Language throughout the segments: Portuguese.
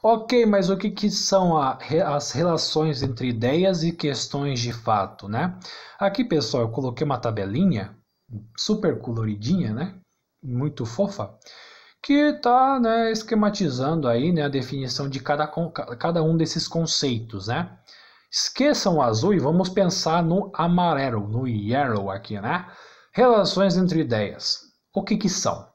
Ok, mas o que, que são as relações entre ideias e questões de fato, né? Aqui, pessoal, eu coloquei uma tabelinha super coloridinha, né? Muito fofa, que está, né, esquematizando aí, né, a definição de cada um desses conceitos, né? Esqueçam o azul e vamos pensar no amarelo, no yellow aqui, né? Relações entre ideias. O que, que são?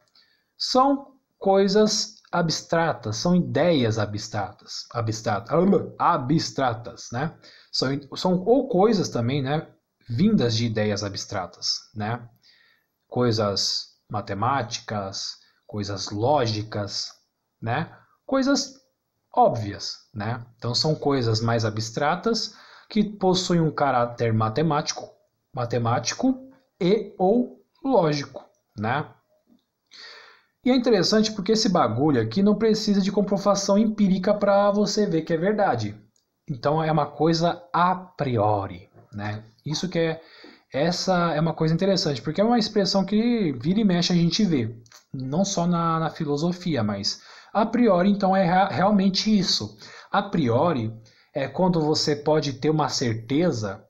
São coisas abstratas, são ideias abstratas, né? São ou coisas também, né? Vindas de ideias abstratas, né? Coisas matemáticas, coisas lógicas, né? Coisas óbvias, né? Então são coisas mais abstratas que possuem um caráter matemático e ou lógico, né? E é interessante porque esse bagulho aqui não precisa de comprovação empírica para você ver que é verdade. Então é uma coisa a priori, né? Essa é uma coisa interessante, porque é uma expressão que vira e mexe a gente vê, não só na filosofia, mas a priori então é realmente isso. A priori é quando você pode ter uma certeza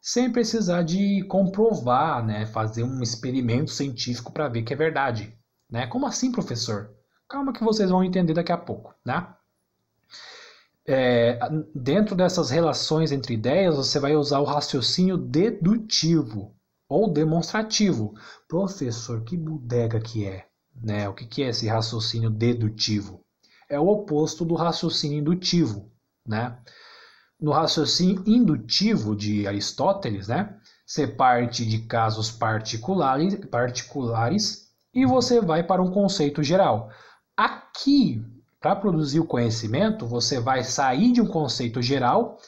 sem precisar de comprovar, né? Fazer um experimento científico para ver que é verdade. Né? Como assim, professor? Calma que vocês vão entender daqui a pouco, né? Dentro dessas relações entre ideias, você vai usar o raciocínio dedutivo ou demonstrativo. Professor, que bodega que é? Né? O que é esse raciocínio dedutivo? É o oposto do raciocínio indutivo, né? No raciocínio indutivo de Aristóteles, né? Você parte de casos particulares e você vai para um conceito geral. Aqui, para produzir o conhecimento, você vai sair de um conceito geral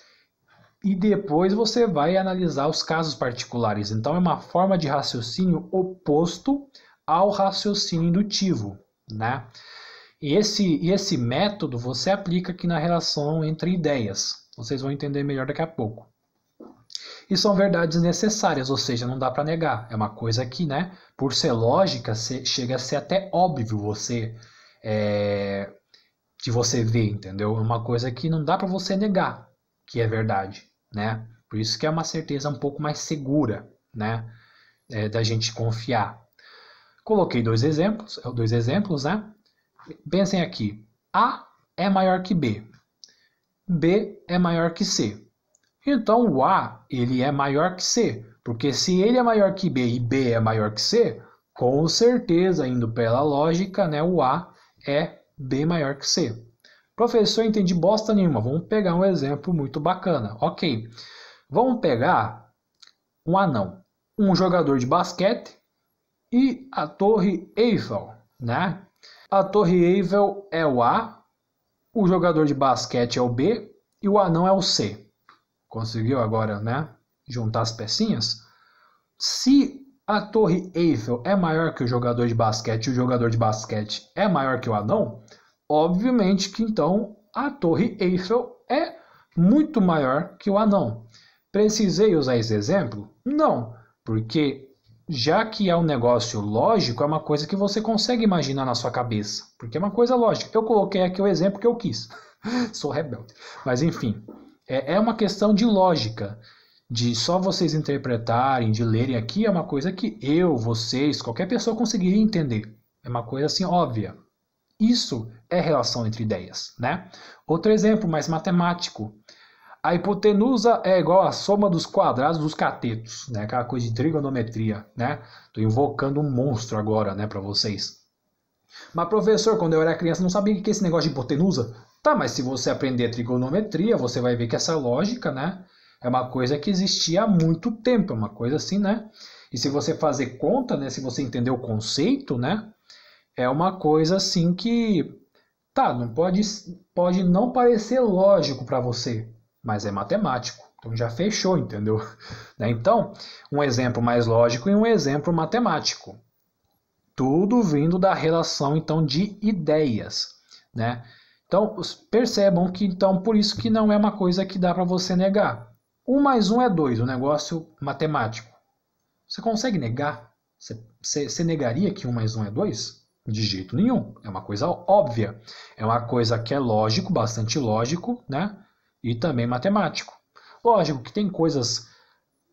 e depois você vai analisar os casos particulares. Então, é uma forma de raciocínio oposto ao raciocínio indutivo, né? E esse método você aplica aqui na relação entre ideias. Vocês vão entender melhor daqui a pouco. E são verdades necessárias, ou seja, não dá para negar. É uma coisa que, né, por ser lógica, chega a ser até óbvio de você ver, entendeu? É uma coisa que não dá para você negar que é verdade, né? Por isso que é uma certeza um pouco mais segura, né, da gente confiar. Coloquei dois exemplos, né? Pensem aqui. A é maior que B. B é maior que C. Então o A ele é maior que C, porque se ele é maior que B e B é maior que C, com certeza, indo pela lógica, né, o A é B maior que C. Professor, entendi bosta nenhuma. Vamos pegar um exemplo muito bacana. Ok, vamos pegar um anão, um jogador de basquete e a Torre Eiffel, né? A Torre Eiffel é o A, o jogador de basquete é o B e o anão é o C. Conseguiu agora, né, juntar as pecinhas? Se a Torre Eiffel é maior que o jogador de basquete e o jogador de basquete é maior que o anão, obviamente que então a Torre Eiffel é muito maior que o anão. Precisei usar esse exemplo? Não, porque já que é um negócio lógico, é uma coisa que você consegue imaginar na sua cabeça, porque é uma coisa lógica. Eu coloquei aqui o exemplo que eu quis. Sou rebelde. Mas enfim, é uma questão de lógica, de só vocês interpretarem, de lerem aqui, é uma coisa que eu, vocês, qualquer pessoa conseguiria entender. É uma coisa assim óbvia. Isso é relação entre ideias, né? Outro exemplo mais matemático. A hipotenusa é igual à soma dos quadrados dos catetos, né? Aquela coisa de trigonometria, né? Estou invocando um monstro agora, né, para vocês. Mas professor, quando eu era criança não sabia o que é esse negócio de hipotenusa. Tá, mas se você aprender trigonometria, você vai ver que essa lógica, né, é uma coisa que existia há muito tempo, é uma coisa assim, né? E se você fazer conta, né, se você entender o conceito, né, é uma coisa assim que, tá, não pode não parecer lógico para você, mas é matemático. Então já fechou, entendeu? Então, um exemplo mais lógico e um exemplo matemático. Tudo vindo da relação, então, de ideias, né? Então, percebam que, então, por isso que não é uma coisa que dá para você negar. 1 mais 1 é 2, um negócio matemático. Você consegue negar? Você negaria que 1 mais 1 é 2? De jeito nenhum. É uma coisa óbvia. É uma coisa que é lógico, bastante lógico, né? E também matemático. Lógico que tem coisas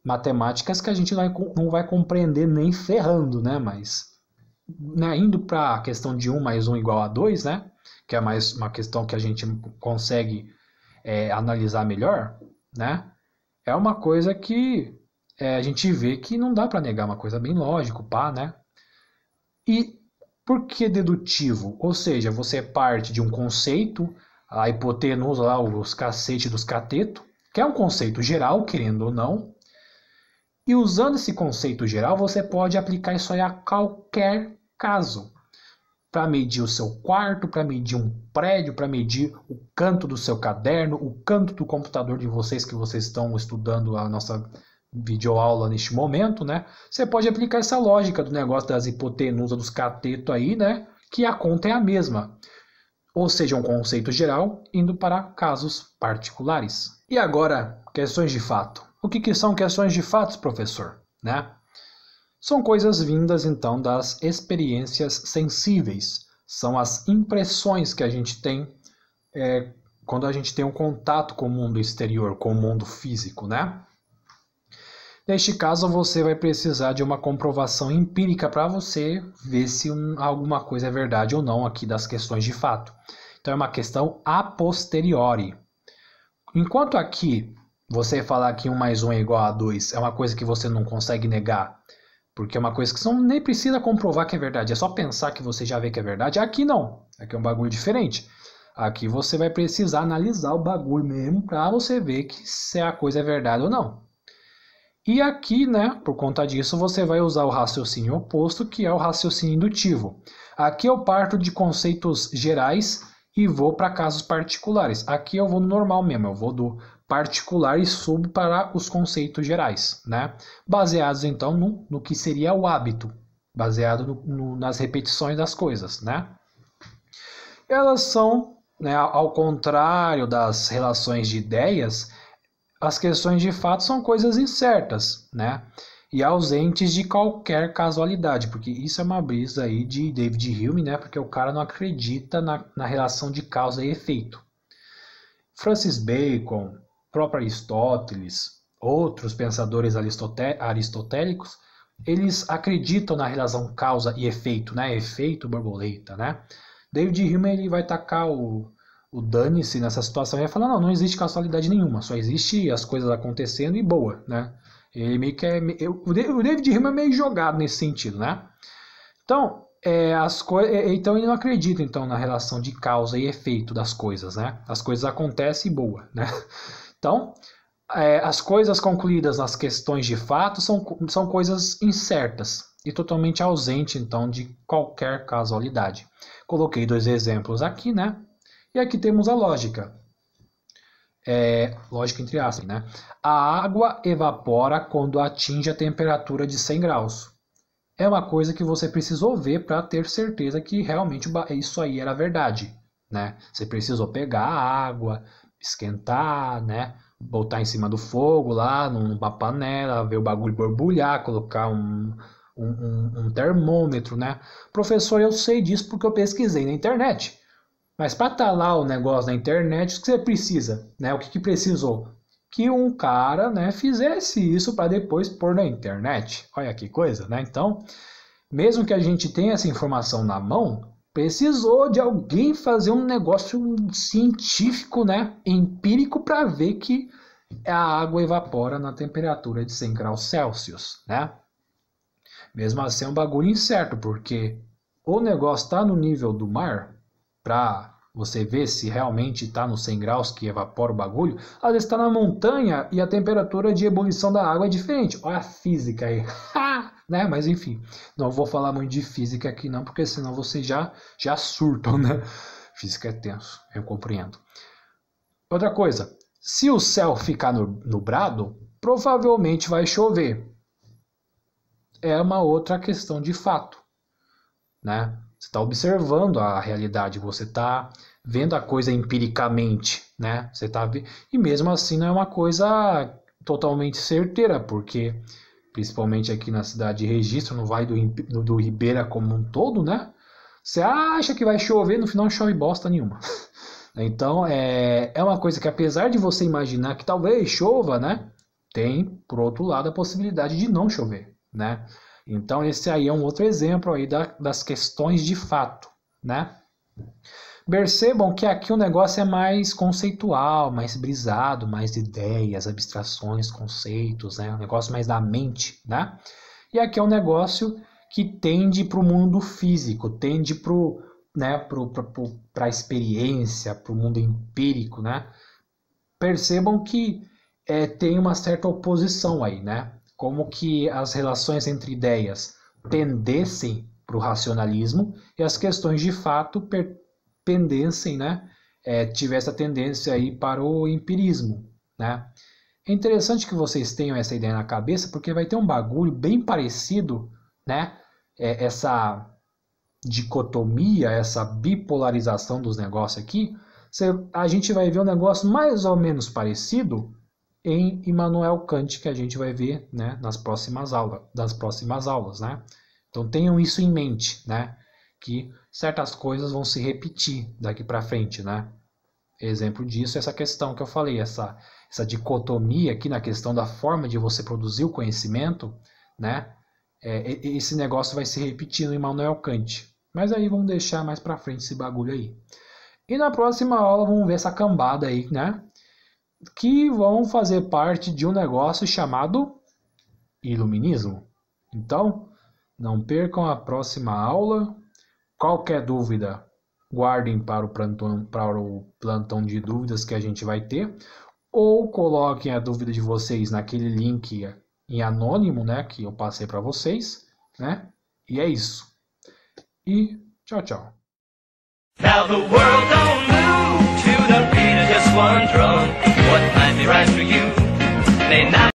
matemáticas que a gente não vai compreender nem ferrando, né? Mas, né, indo para a questão de 1 mais 1 igual a 2, né? Que é mais uma questão que a gente consegue analisar melhor, né? É uma coisa que a gente vê que não dá para negar, uma coisa bem lógico, pá, né? E por que dedutivo? Ou seja, você parte de um conceito, a hipotenusa lá, os cacete dos cateto, que é um conceito geral, querendo ou não, e usando esse conceito geral, você pode aplicar isso aí a qualquer caso. Para medir o seu quarto, para medir um prédio, para medir o canto do seu caderno, o canto do computador de vocês que vocês estão estudando a nossa videoaula neste momento, né? Você pode aplicar essa lógica do negócio das hipotenusas dos catetos aí, né? Que a conta é a mesma. Ou seja, um conceito geral indo para casos particulares. E agora, questões de fato. O que são questões de fatos, professor? Né? São coisas vindas, então, das experiências sensíveis. São as impressões que a gente tem quando a gente tem um contato com o mundo exterior, com o mundo físico, né? Neste caso, você vai precisar de uma comprovação empírica para você ver se alguma coisa é verdade ou não aqui das questões de fato. Então, é uma questão a posteriori. Enquanto aqui você falar que 1 mais 1 é igual a 2 é uma coisa que você não consegue negar, porque é uma coisa que você nem precisa comprovar que é verdade, é só pensar que você já vê que é verdade. Aqui não, aqui é um bagulho diferente. Aqui você vai precisar analisar o bagulho mesmo para você ver que se a coisa é verdade ou não. E aqui, né, por conta disso, você vai usar o raciocínio oposto, que é o raciocínio indutivo. Aqui eu parto de conceitos gerais e vou para casos particulares. Aqui eu vou no normal mesmo, eu vou do particular e subo para os conceitos gerais, né? Baseados então no que seria o hábito, baseado nas repetições das coisas, né? Elas são, né, ao contrário das relações de ideias, as questões de fato são coisas incertas, né? E ausentes de qualquer casualidade, porque isso é uma brisa aí de David Hume, né? Porque o cara não acredita na relação de causa e efeito. Francis Bacon, próprio Aristóteles, outros pensadores aristotélicos, eles acreditam na relação causa e efeito, né? Efeito borboleta, né? David Hume ele vai tacar o dane-se nessa situação e vai falar, não existe casualidade nenhuma, só existe as coisas acontecendo e boa, né? Ele meio que o David Hume é meio jogado nesse sentido, né? Então, então ele não acredita então na relação de causa e efeito das coisas, né? As coisas acontecem e boa, né? Então, as coisas concluídas nas questões de fato são coisas incertas e totalmente ausente então de qualquer casualidade. Coloquei 2 exemplos aqui, né? E aqui temos a lógica. Lógica entre aspas, né? A água evapora quando atinge a temperatura de 100 graus. É uma coisa que você precisou ver para ter certeza que realmente isso aí era verdade, né? Você precisou pegar a água, esquentar, né? Botar em cima do fogo lá, numa panela, ver o bagulho borbulhar, colocar um termômetro, né? Professor, eu sei disso porque eu pesquisei na internet. Mas para estar lá o negócio na internet, o que você precisa? Né? O que precisou? Que um cara, né, fizesse isso para depois pôr na internet. Olha que coisa, né? Então, mesmo que a gente tenha essa informação na mão, precisou de alguém fazer um negócio científico, né, empírico, para ver que a água evapora na temperatura de 100 graus Celsius, né? Mesmo assim é um bagulho incerto, porque o negócio está no nível do mar, para você ver se realmente está nos 100 graus que evapora o bagulho, às vezes está na montanha e a temperatura de ebulição da água é diferente. Olha a física aí. Né? Mas enfim, não vou falar muito de física aqui não, porque senão vocês já surtam, né? Física é tenso, eu compreendo. Outra coisa, se o céu ficar nublado, provavelmente vai chover. É uma outra questão de fato, né? Você está observando a realidade, você está vendo a coisa empiricamente, né? E mesmo assim não é uma coisa totalmente certeira, porque principalmente aqui na cidade de Registro, no Vale do Ribeira como um todo, né? Você acha que vai chover, no final não chove bosta nenhuma. Então, é uma coisa que apesar de você imaginar que talvez chova, né? Tem, por outro lado, a possibilidade de não chover, né? Então, esse aí é um outro exemplo aí das questões de fato, né? Percebam que aqui o negócio é mais conceitual, mais brisado, mais ideias, abstrações, conceitos, né? Um negócio mais da mente, né? E aqui é um negócio que tende para o mundo físico, tende para a experiência, para o mundo empírico, né? Percebam que tem uma certa oposição aí, né? Como que as relações entre ideias pendessem para o racionalismo e as questões de fato pendessem, né? Tivesse a tendência aí para o empirismo, né? É interessante que vocês tenham essa ideia na cabeça, porque vai ter um bagulho bem parecido, né? Essa dicotomia, essa bipolarização dos negócios aqui, a gente vai ver um negócio mais ou menos parecido em Immanuel Kant, que a gente vai ver, né, nas próximas aulas, né? Então tenham isso em mente, né? Que certas coisas vão se repetir daqui para frente, né? Exemplo disso é essa questão que eu falei, essa dicotomia aqui na questão da forma de você produzir o conhecimento, né? Esse negócio vai se repetir no Immanuel Kant. Mas aí vamos deixar mais para frente esse bagulho aí. E na próxima aula vamos ver essa cambada aí, né? Que vão fazer parte de um negócio chamado Iluminismo. Então, não percam a próxima aula. Qualquer dúvida, guardem para o plantão de dúvidas que a gente vai ter. Ou coloquem a dúvida de vocês naquele link em anônimo, né? Que eu passei para vocês, né? E é isso. E tchau, tchau. Now the world don't move to the beat of just one drum.